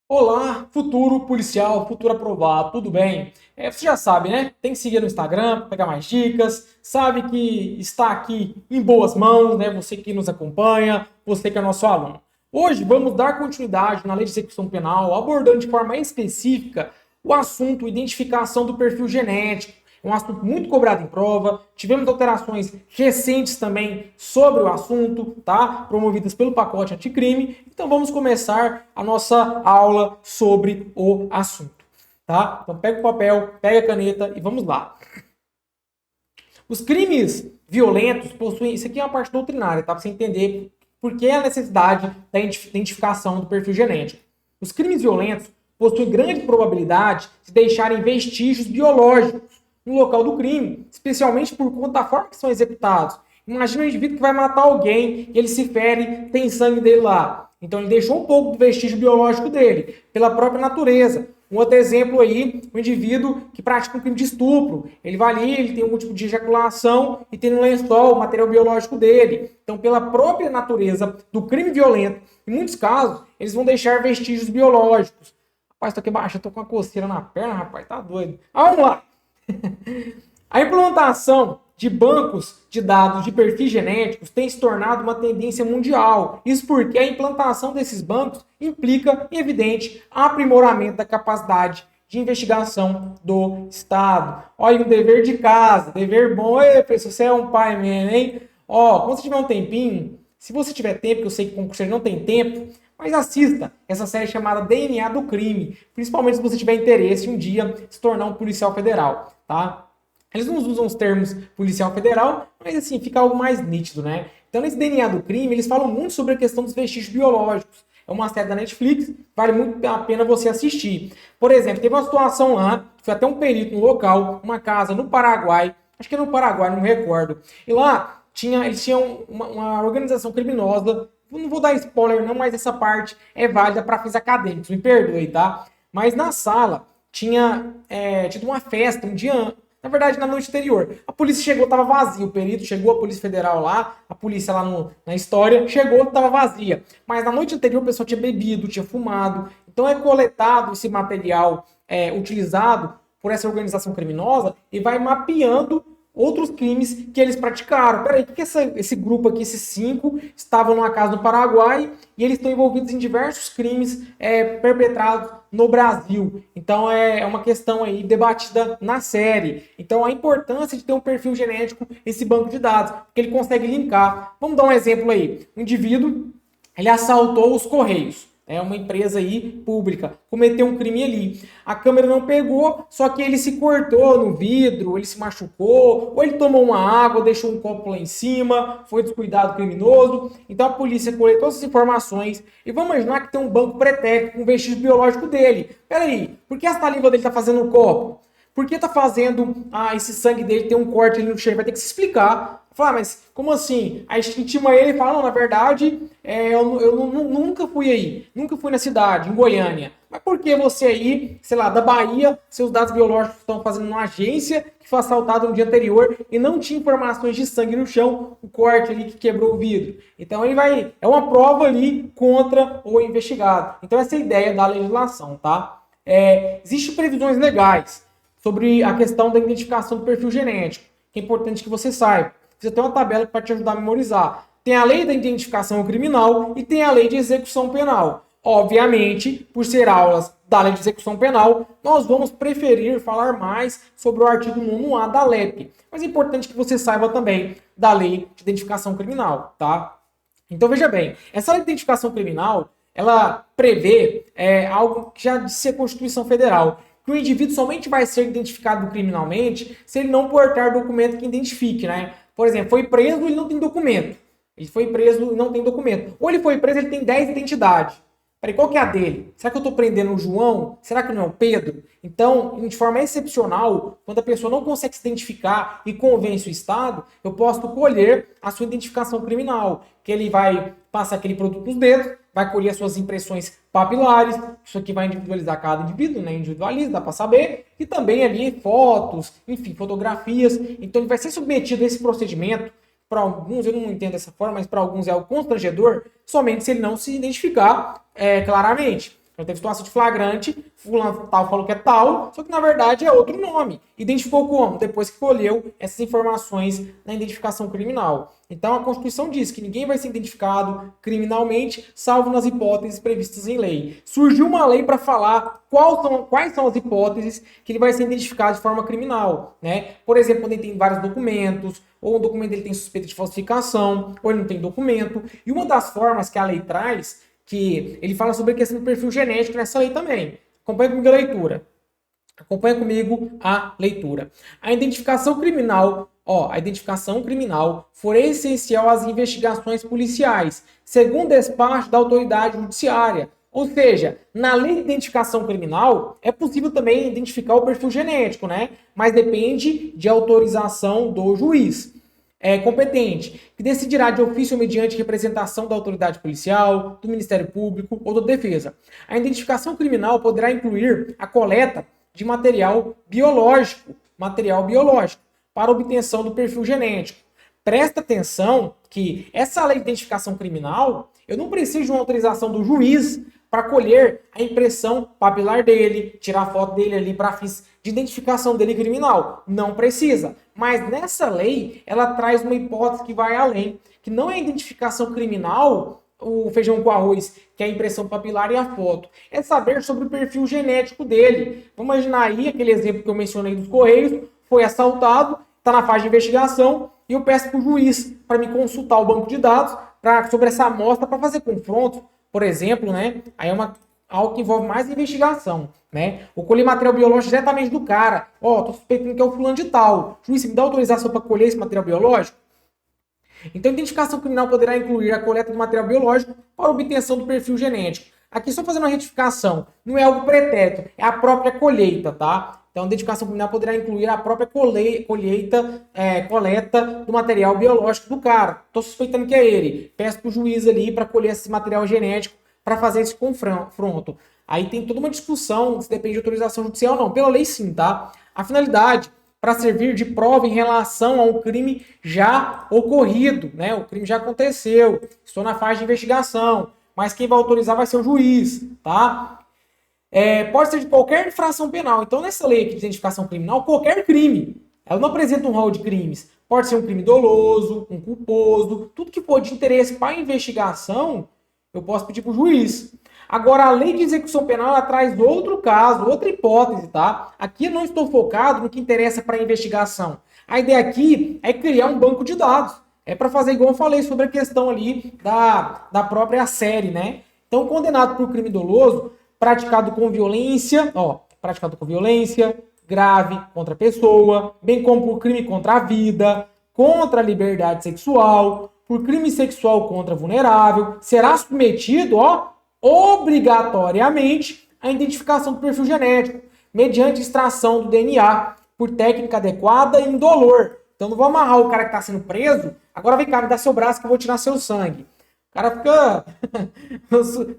Olá, futuro policial, futuro aprovado, tudo bem? Você já sabe, né? Tem que seguir no Instagram para pegar mais dicas. Sabe que está aqui em boas mãos, né? Você que nos acompanha, você que é nosso aluno. Hoje vamos dar continuidade na Lei de Execução Penal, abordando de forma específica o assunto identificação do perfil genético. É um assunto muito cobrado em prova. Tivemos alterações recentes também sobre o assunto, tá? Promovidas pelo pacote anticrime. Então vamos começar a nossa aula sobre o assunto, tá? Então pega o papel, pega a caneta e vamos lá. Os crimes violentos possuem. Isso aqui é uma parte doutrinária, tá? Para você entender por que a necessidade da identificação do perfil genético. Os crimes violentos possuem grande probabilidade de deixarem vestígios biológicos no local do crime, especialmente por conta da forma que são executados. Imagina um indivíduo que vai matar alguém e ele se fere, tem sangue dele lá. Então ele deixou um pouco do vestígio biológico dele, pela própria natureza. Um outro exemplo aí, um indivíduo que pratica um crime de estupro. Ele vai ali, ele tem algum tipo de ejaculação e tem no lençol o material biológico dele. Então, pela própria natureza do crime violento, em muitos casos, eles vão deixar vestígios biológicos. Rapaz, tô aqui baixo, eu tô com uma coceira na perna, rapaz, tá doido. Vamos lá! A implementação de bancos de dados de perfis genéticos tem se tornado uma tendência mundial. Isso porque a implantação desses bancos implica, em evidente, aprimoramento da capacidade de investigação do Estado. Olha, um dever de casa, dever bom. Ei, pessoal, você é um pai mesmo, hein? Ó, quando você tiver um tempinho, se você tiver tempo, que eu sei que o concurseiro não tem tempo, mas assista essa série chamada DNA do Crime, principalmente se você tiver interesse em um dia se tornar um policial federal, tá? Eles não usam os termos policial federal, mas assim, fica algo mais nítido, né? Então, nesse DNA do crime, eles falam muito sobre a questão dos vestígios biológicos. É uma série da Netflix, vale muito a pena você assistir. Por exemplo, teve uma situação lá, foi até um perito no local, uma casa no Paraguai, acho que é no Paraguai, não me recordo. E lá eles tinham uma organização criminosa, não vou dar spoiler não, mas essa parte é válida para fins acadêmicos, me perdoe, tá? Mas na sala tinha tido uma festa um dia, na verdade, na noite anterior. A polícia chegou, estava vazia. O perito chegou, a Polícia Federal lá, a polícia lá na história, chegou, estava vazia. Mas na noite anterior o pessoal tinha bebido, tinha fumado. Então é coletado esse material utilizado por essa organização criminosa e vai mapeando outros crimes que eles praticaram. Peraí, por que esse grupo aqui, esses 5, estavam numa casa no Paraguai e eles estão envolvidos em diversos crimes perpetrados no Brasil? Então é uma questão aí debatida na série. Então a importância de ter um perfil genético, esse banco de dados, porque ele consegue linkar. Vamos dar um exemplo aí. Um indivíduo, ele assaltou os Correios. É uma empresa aí pública, cometeu um crime ali. A câmera não pegou, só que ele se cortou no vidro, ele se machucou, ou ele tomou uma água, deixou um copo lá em cima, foi descuidado criminoso. Então a polícia coletou essas informações e vamos imaginar que tem um banco pretérito com vestígio biológico dele. Peraí, por que a saliva dele está fazendo um copo? Por que tá fazendo esse sangue dele ter um corte ali no cheiro? Vai ter que se explicar. Falar, mas como assim? Aí intima ele e fala, não, na verdade, eu nunca fui aí. Nunca fui na cidade, em Goiânia. Mas por que você aí, sei lá, da Bahia, seus dados biológicos estão fazendo uma agência que foi assaltada no dia anterior e não tinha informações de sangue no chão, o corte ali que quebrou o vidro. Então ele vai, é uma prova ali contra o investigado. Então essa é a ideia da legislação, tá? Existem previsões legais sobre a questão da identificação do perfil genético, que é importante que você saiba. Você tem uma tabela para te ajudar a memorizar. Tem a lei da identificação criminal e tem a lei de execução penal. Obviamente, por ser aulas da lei de execução penal, nós vamos preferir falar mais sobre o artigo 9A da LEP. Mas é importante que você saiba também da lei de identificação criminal, tá? Então veja bem, essa lei de identificação criminal, ela prevê algo que já disse a Constituição Federal, que o indivíduo somente vai ser identificado criminalmente se ele não portar documento que identifique, né? Por exemplo, foi preso e ele não tem documento. Ele foi preso e não tem documento. Ou ele foi preso e ele tem 10 identidades. Peraí, qual que é a dele? Será que eu estou prendendo o João? Será que não é o Pedro? Então, de forma excepcional, quando a pessoa não consegue se identificar e convence o Estado, eu posso colher a sua identificação criminal, que ele vai passar aquele produto nos dedos, vai colher as suas impressões papilares, isso aqui vai individualizar cada indivíduo, né? Individualiza, dá para saber, e também ali fotos, enfim, fotografias. Então, ele vai ser submetido a esse procedimento. Para alguns, eu não entendo dessa forma, mas para alguns é algo constrangedor, somente se ele não se identificar claramente. Já teve situação de flagrante, fulano tal falou que é tal, só que na verdade é outro nome. Identificou como? Depois que colheu essas informações na identificação criminal. Então a Constituição diz que ninguém vai ser identificado criminalmente, salvo nas hipóteses previstas em lei. Surgiu uma lei para falar quais são as hipóteses que ele vai ser identificado de forma criminal, né? Por exemplo, quando ele tem vários documentos, ou o documento ele tem suspeita de falsificação, ou ele não tem documento. E uma das formas que a lei traz, que ele fala sobre a questão do perfil genético nessa lei também. Acompanha comigo a leitura. Acompanha comigo a leitura. A identificação criminal for essencial às investigações policiais, segundo despacho da autoridade judiciária. Ou seja, na lei de identificação criminal, é possível também identificar o perfil genético, né? Mas depende de autorização do juiz competente, que decidirá de ofício ou mediante representação da autoridade policial, do Ministério Público ou da Defesa. A identificação criminal poderá incluir a coleta de material biológico, para obtenção do perfil genético. Presta atenção que essa lei de identificação criminal, eu não preciso de uma autorização do juiz para colher a impressão papilar dele, tirar a foto dele ali para fins de identificação dele criminal. Não precisa. Mas nessa lei, ela traz uma hipótese que vai além, que não é a identificação criminal, o feijão com arroz, que é a impressão papilar e a foto. É saber sobre o perfil genético dele. Vamos imaginar aí aquele exemplo que eu mencionei dos Correios, foi assaltado, está na fase de investigação, e eu peço para o juiz para me consultar o banco de dados sobre essa amostra para fazer confrontos, por exemplo, né? Aí é algo que envolve mais investigação, né? Ou colher material biológico diretamente do cara. Tô suspeitando que é o fulano de tal. Juiz, me dá autorização para colher esse material biológico? Então, a identificação criminal poderá incluir a coleta de material biológico para obtenção do perfil genético. Aqui, só fazendo uma retificação, não é algo pretérito, é a própria colheita, tá? Então, a identificação criminal poderá incluir a própria coleta do material biológico do cara. Estou suspeitando que é ele. Peço para o juiz ali para colher esse material genético para fazer esse confronto. Aí tem toda uma discussão se depende de autorização judicial ou não. Pela lei, sim, tá? A finalidade para servir de prova em relação a um crime já ocorrido, né? O crime já aconteceu. Estou na fase de investigação, mas quem vai autorizar vai ser o juiz, tá? Pode ser de qualquer infração penal. Então, nessa lei aqui de identificação criminal, qualquer crime, ela não apresenta um rol de crimes. Pode ser um crime doloso, um culposo, tudo que for de interesse para a investigação, eu posso pedir para o juiz. Agora, a lei de execução penal, ela traz outro caso, outra hipótese, tá? Aqui eu não estou focado no que interessa para a investigação. A ideia aqui é criar um banco de dados. É para fazer igual eu falei sobre a questão ali da própria série, né? Então, condenado por crime doloso, praticado com violência grave contra a pessoa, bem como por crime contra a vida, contra a liberdade sexual, por crime sexual contra vulnerável, será submetido, obrigatoriamente à identificação do perfil genético, mediante extração do DNA, por técnica adequada e indolor. Então não vou amarrar o cara que está sendo preso, agora vem cá, me dá seu braço que eu vou tirar seu sangue. O cara fica...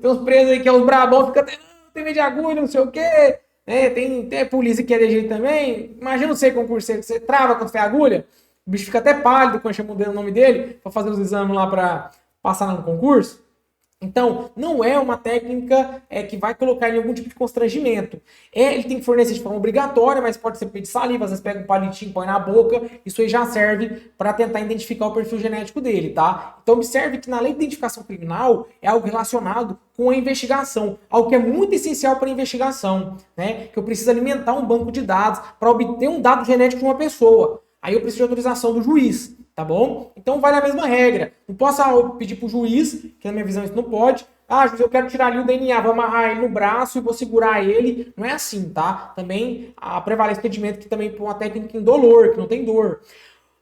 tem uns presos aí que é os brabão, fica... tem medo de agulha, não sei o quê. Tem polícia que é de jeito também. Imagina você, concurseiro, você trava quando tem agulha. O bicho fica até pálido quando chama o nome dele para fazer os exames lá para passar no concurso. Então, não é uma técnica que vai colocar em algum tipo de constrangimento. Ele tem que fornecer de forma obrigatória, mas pode ser pedir saliva, às vezes pega um palitinho, põe na boca, isso aí já serve para tentar identificar o perfil genético dele, tá? Então, observe que na lei de identificação criminal é algo relacionado com a investigação, algo que é muito essencial para a investigação, né? Que eu preciso alimentar um banco de dados para obter um dado genético de uma pessoa. Aí eu preciso de autorização do juiz. Tá bom? Então vale a mesma regra. Não posso pedir pro juiz, que na minha visão isso não pode. Juiz, eu quero tirar ali o DNA, vou amarrar ele no braço e vou segurar ele. Não é assim, tá? Também prevalece o entendimento que também por uma técnica indolor, que não tem dor.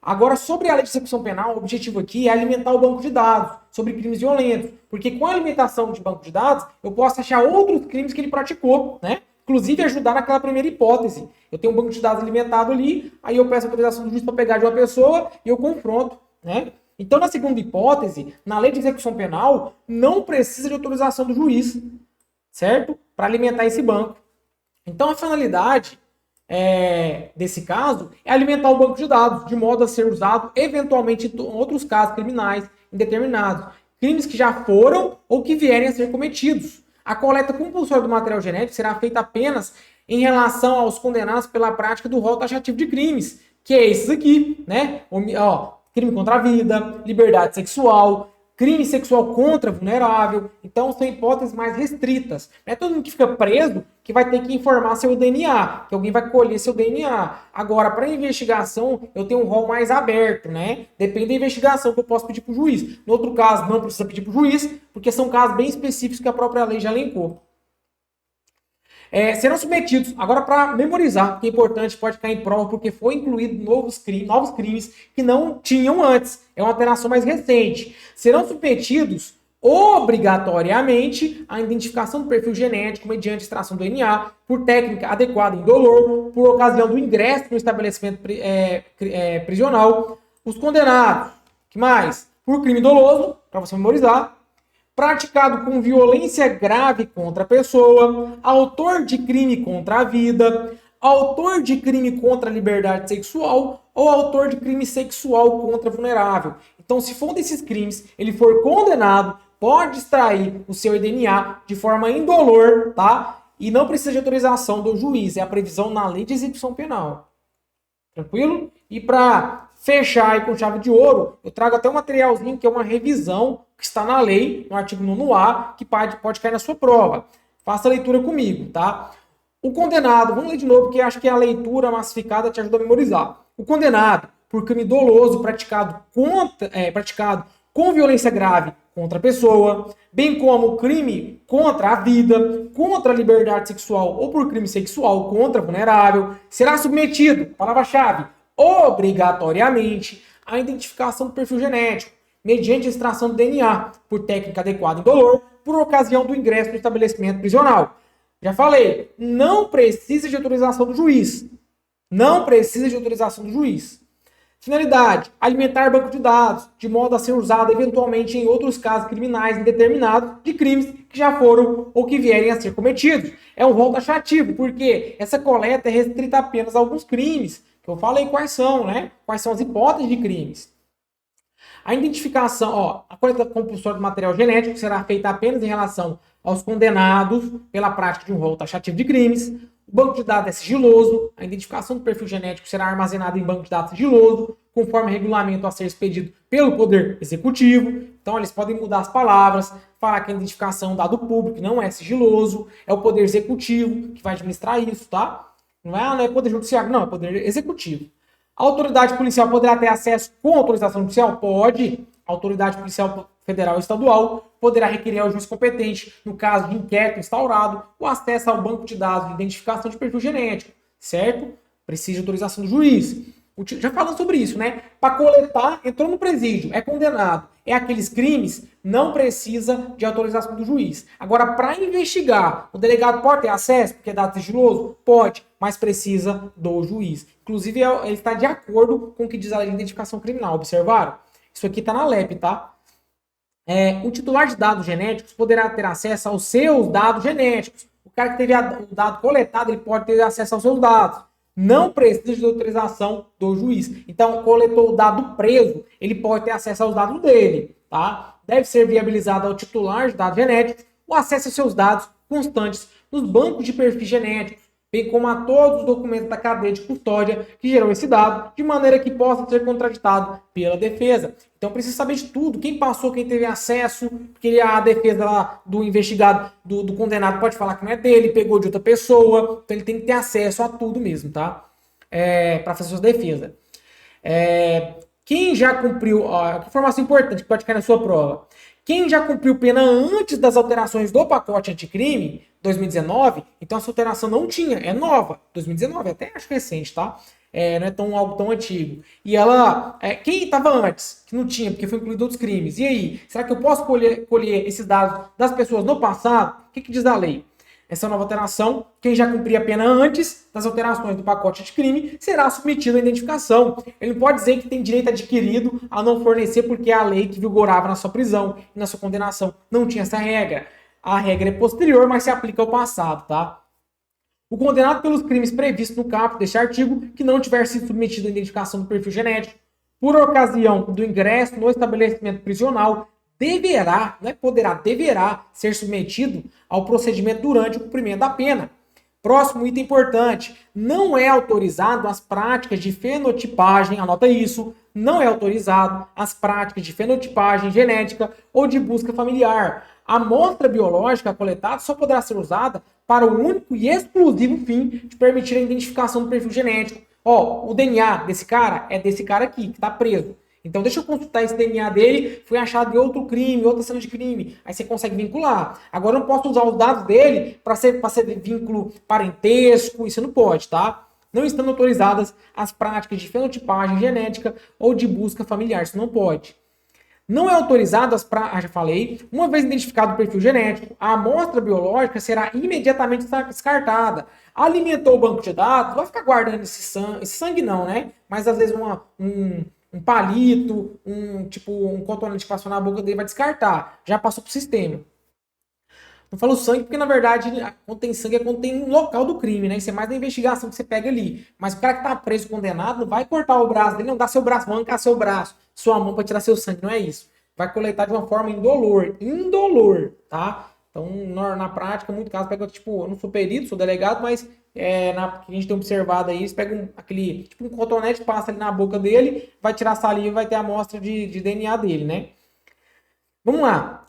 Agora, sobre a lei de execução penal, o objetivo aqui é alimentar o banco de dados sobre crimes violentos. Porque com a alimentação de banco de dados, eu posso achar outros crimes que ele praticou, né? Inclusive ajudar naquela primeira hipótese. Eu tenho um banco de dados alimentado ali, aí eu peço a autorização do juiz para pegar de uma pessoa e eu confronto, né? Então, na segunda hipótese, na lei de execução penal, não precisa de autorização do juiz, certo? Para alimentar esse banco. Então, a finalidade desse caso é alimentar o banco de dados, de modo a ser usado eventualmente em outros casos criminais indeterminados. Crimes que já foram ou que vierem a ser cometidos. A coleta compulsória do material genético será feita apenas em relação aos condenados pela prática do rol taxativo de crimes, que é esses aqui, né? Crime contra a vida, liberdade sexual, crime sexual contra vulnerável. Então, são hipóteses mais restritas. Não é todo mundo que fica preso que vai ter que informar seu DNA, que alguém vai colher seu DNA. Agora, para investigação, eu tenho um rol mais aberto, né? Depende da investigação que eu posso pedir para o juiz. No outro caso, não precisa pedir para o juiz, porque são casos bem específicos que a própria lei já elencou. Serão submetidos, agora para memorizar, que é importante, pode cair em prova, porque foi incluído novos crimes que não tinham antes. É uma alteração mais recente. Serão submetidos obrigatoriamente à identificação do perfil genético mediante extração do DNA, por técnica adequada e indolor, por ocasião do ingresso no estabelecimento prisional. Os condenados, que mais? Por crime doloso, para você memorizar, praticado com violência grave contra a pessoa, autor de crime contra a vida, autor de crime contra a liberdade sexual ou autor de crime sexual contra vulnerável. Então, se for um desses crimes, ele for condenado, pode extrair o seu DNA de forma indolor, tá? E não precisa de autorização do juiz, é a previsão na lei de execução penal. Tranquilo? E para fechar aí com chave de ouro, eu trago até um materialzinho que é uma revisão que está na lei, no artigo 9A, que pode cair na sua prova. Faça a leitura comigo, tá? O condenado, vamos ler de novo, porque acho que a leitura massificada te ajuda a memorizar. O condenado por crime doloso praticado com violência grave contra a pessoa, bem como crime contra a vida, contra a liberdade sexual ou por crime sexual contra vulnerável, será submetido, palavra-chave, obrigatoriamente à identificação do perfil genético, mediante extração do DNA, por técnica adequada e indolor, por ocasião do ingresso no estabelecimento prisional. Já falei, não precisa de autorização do juiz. Não precisa de autorização do juiz. Finalidade, alimentar banco de dados, de modo a ser usado eventualmente em outros casos criminais indeterminados de crimes que já foram ou que vierem a ser cometidos. É um rol taxativo, porque essa coleta é restrita apenas a alguns crimes, que eu falei quais são, né? Quais são as hipóteses de crimes. A identificação, a coleta compulsória do material genético será feita apenas em relação aos condenados pela prática de um rol taxativo de crimes. O banco de dados é sigiloso. A identificação do perfil genético será armazenada em banco de dados sigiloso, conforme regulamento a ser expedido pelo Poder Executivo. Então, eles podem mudar as palavras, falar que a identificação é um dado público, não é sigiloso. É o Poder Executivo que vai administrar isso, tá? Não é Poder Judiciário, não, é Poder Executivo. A autoridade policial poderá ter acesso com autorização judicial? Pode. A autoridade policial federal ou estadual poderá requerer ao juiz competente, no caso de inquérito instaurado, o acesso ao banco de dados de identificação de perfil genético, certo? Precisa de autorização do juiz. Já falando sobre isso, né? Para coletar, entrou no presídio, é condenado. É aqueles crimes, não precisa de autorização do juiz. Agora, para investigar, o delegado pode ter acesso, porque é dado sigiloso? Pode, mas precisa do juiz. Inclusive, ele está de acordo com o que diz a lei de identificação criminal. Observaram? Isso aqui está na LEP, tá? O titular de dados genéticos poderá ter acesso aos seus dados genéticos. O cara que teve o dado coletado, ele pode ter acesso aos seus dados. Não precisa de autorização do juiz. Então, coletou o dado preso, ele pode ter acesso aos dados dele, tá? Deve ser viabilizado ao titular de dados genéticos o acesso aos seus dados constantes nos bancos de perfis genéticos, bem como a todos os documentos da cadeia de custódia que gerou esse dado, de maneira que possa ser contraditado pela defesa. Então precisa saber de tudo, quem passou, quem teve acesso, porque a defesa lá do investigado, do condenado, pode falar que não é dele, pegou de outra pessoa, então ele tem que ter acesso a tudo mesmo, tá? Para fazer sua defesa. Quem já cumpriu, que informação importante que pode cair na sua prova. Quem já cumpriu pena antes das alterações do pacote anticrime, 2019, então essa alteração não tinha, é nova, 2019, até acho recente, tá? Não é algo tão antigo. E ela, quem estava antes, que não tinha, porque foi incluído outros crimes, e aí, será que eu posso colher esses dados das pessoas no passado? O que diz a lei? Essa nova alteração, quem já cumpria a pena antes das alterações do pacote de crime, será submetido à identificação. Ele não pode dizer que tem direito adquirido a não fornecer porque é a lei que vigorava na sua prisão e na sua condenação. Não tinha essa regra. A regra é posterior, mas se aplica ao passado, tá? O condenado pelos crimes previstos no caput deste artigo, que não tiver sido submetido à identificação do perfil genético, por ocasião do ingresso no estabelecimento prisional, deverá, não é poderá, deverá ser submetido ao procedimento durante o cumprimento da pena. Próximo item importante, não é autorizado as práticas de fenotipagem, anota isso, não é autorizado as práticas de fenotipagem genética ou de busca familiar. A amostra biológica coletada só poderá ser usada para o único e exclusivo fim de permitir a identificação do perfil genético. Ó, o DNA desse cara é desse cara aqui, que está preso. Então, deixa eu consultar esse DNA dele, foi achado em outro crime, outra cena de crime. Aí você consegue vincular. Agora, eu não posso usar os dados dele para ser vínculo parentesco, isso não pode, tá? Não estão autorizadas as práticas de fenotipagem genética ou de busca familiar, isso não pode. Não é autorizado as práticas, já falei, uma vez identificado o perfil genético, a amostra biológica será imediatamente descartada. Alimentou o banco de dados, vai ficar guardando esse sangue não, né? Mas às vezes um palito, um cotonete que passou na boca dele vai descartar. Já passou pro sistema. Não falo sangue porque, na verdade, quando tem sangue é quando tem um local do crime, né? Isso é mais da investigação que você pega ali. Mas o cara que tá preso, condenado, não vai cortar o braço dele, não dá seu braço, vai arrancar seu braço, sua mão para tirar seu sangue, não é isso. Vai coletar de uma forma indolor, tá? Então, na prática, muito caso, pega, tipo, eu não sou perito, sou delegado, mas que a gente tem observado aí, eles pegam um cotonete, passa ali na boca dele, vai tirar a saliva e vai ter a amostra de DNA dele, né? Vamos lá.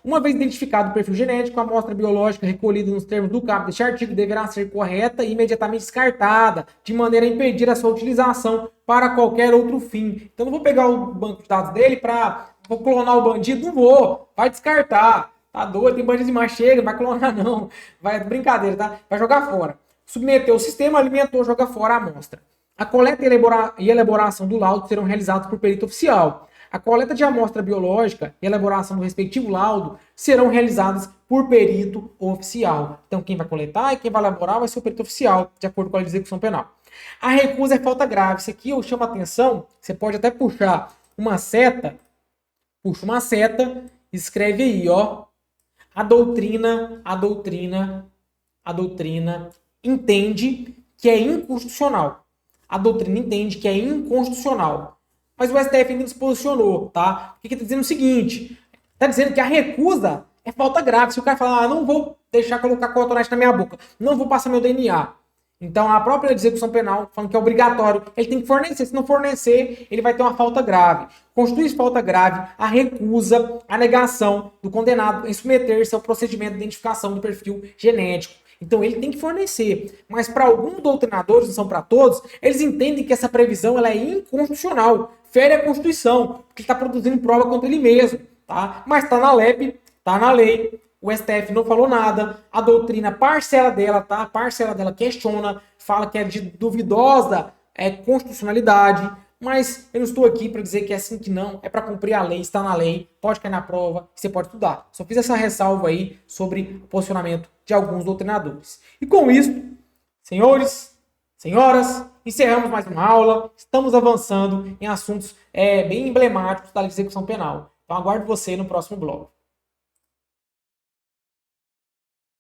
Uma vez identificado o perfil genético, a amostra biológica recolhida nos termos do caput deste artigo deverá ser correta e imediatamente descartada, de maneira a impedir a sua utilização para qualquer outro fim. Então, não vou pegar o banco de dados dele vou clonar o bandido, não vou, vai descartar. Tá doido, tem bandido demais, chega, não vai clonar não. Vai, brincadeira, tá? Vai jogar fora. Submeteu o sistema, alimentou, joga fora a amostra. A coleta e elaboração do laudo serão realizados por perito oficial. A coleta de amostra biológica e elaboração do respectivo laudo serão realizadas por perito oficial. Então, quem vai coletar e quem vai elaborar vai ser o perito oficial, de acordo com a lei de execução penal. A recusa é falta grave. Isso aqui eu chamo a atenção. Você pode até puxar uma seta. Puxa uma seta, escreve aí, ó. A doutrina entende que é inconstitucional. A doutrina entende que é inconstitucional. Mas o STF ainda se posicionou, tá? Porque está dizendo o seguinte, está dizendo que a recusa é falta grave. Se o cara falar, não vou deixar colocar cotonete na minha boca, não vou passar meu DNA. Então, a própria execução penal, falando que é obrigatório, ele tem que fornecer. Se não fornecer, ele vai ter uma falta grave. Constitui falta grave a recusa, a negação do condenado em submeter-se ao procedimento de identificação do perfil genético. Então, ele tem que fornecer. Mas, para alguns doutrinadores, não são para todos, eles entendem que essa previsão ela é inconstitucional, fere a Constituição, porque está produzindo prova contra ele mesmo. Tá? Mas está na LEP, está na lei. O STF não falou nada, a doutrina, parcela dela, tá? A parcela dela questiona, fala que é de duvidosa constitucionalidade, mas eu não estou aqui para dizer que é assim que não, é para cumprir a lei, está na lei, pode cair na prova, você pode estudar. Só fiz essa ressalva aí sobre o posicionamento de alguns doutrinadores. E com isso, senhores, senhoras, encerramos mais uma aula, estamos avançando em assuntos bem emblemáticos da lei de execução penal. Então aguardo você no próximo bloco.